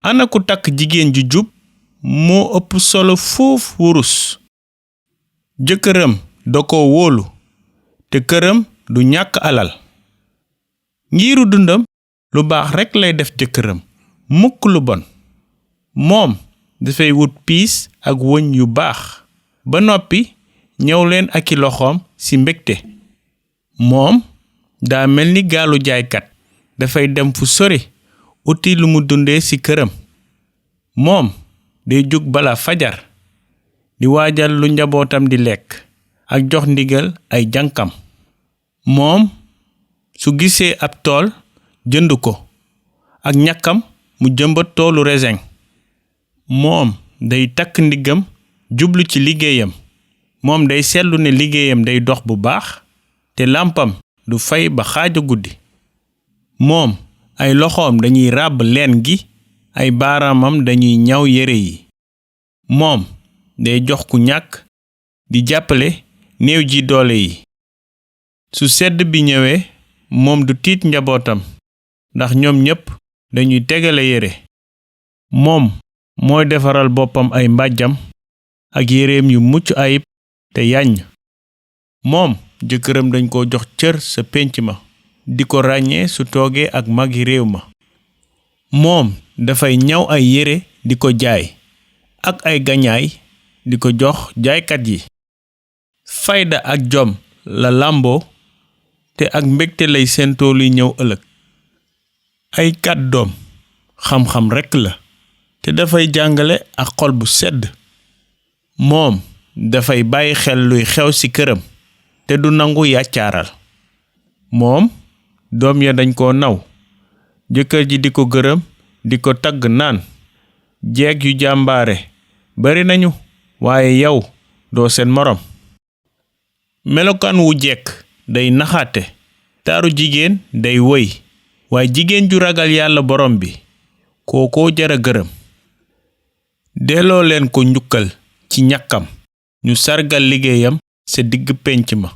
ana ku takk jigéen ju jub moo ëpp solo fuuf wurus. jëkkëram da ko wóolu te këram du ñàkk alal. ngiiru dundam lu baax rekk lay def jëkkëram mukk lu bon. moom dafay wut piis ak wëñ yu baax ba noppi ñëw leen ak i loxoom ci mbégte. moom daa mel ni gaalu jaaykat dafay dem fu sori uti lu mu dundee ci këram. moom day jug bala fajar di waajal lu njabootam di lekk ak jox ndigal ay jànkam. moom su gisee ab tool jënd ko ak ñàkkam mu jëmbat toolu reseñ. moom day takk ndiggam jublu ci liggéeyam. moom day seetlu ne liggéeyam day dox bu baax te làmpam du fay ba xaaja guddi. moom ay loxoom dañuy ràbb leen gi ay baaraamam dañuy ñaw yére yi. moom day jox ku ñàkk di jàppale néew ji doole yi. su sedd bi ñëwee moom du tiit njabootam ndax ñoom ñépp dañuy tegale yére. moom mooy defaral boppam ay mbàjjam ak yéreem yu mucc ayib te yàññ. moom jëkkëram dañ ko jox cër sa pénc ma di ko ràññee su toogee ak magi réew ma. moom dafay ñaw ay yére di ko jaay ak ay gañaay di ko jox jaaykat yi. fayda ak jom la làmboo te ak mbégte lay séentoo luy ñëw ëllëg. ay kàddoom xam-xam rekk la te dafay jàngale ak xol bu sedd. moom dafay bàyyi xel luy xew ci këram te du nangu yàccaaral. moom doom ya dañ ko naw jëkkër ji di ko gërëm di ko tagg naan jeeg yu jàmbaare bari nañu waaye yow doo seen morom. melokaan wu jekk day naxaate taaru jigéen day woy waaye jigéen ju ragal yàlla borom bi kookoo jara gërëm. delloo leen ko njukkal ci ñàkkam ñu sargal liggéeyam sa digg pénc ma.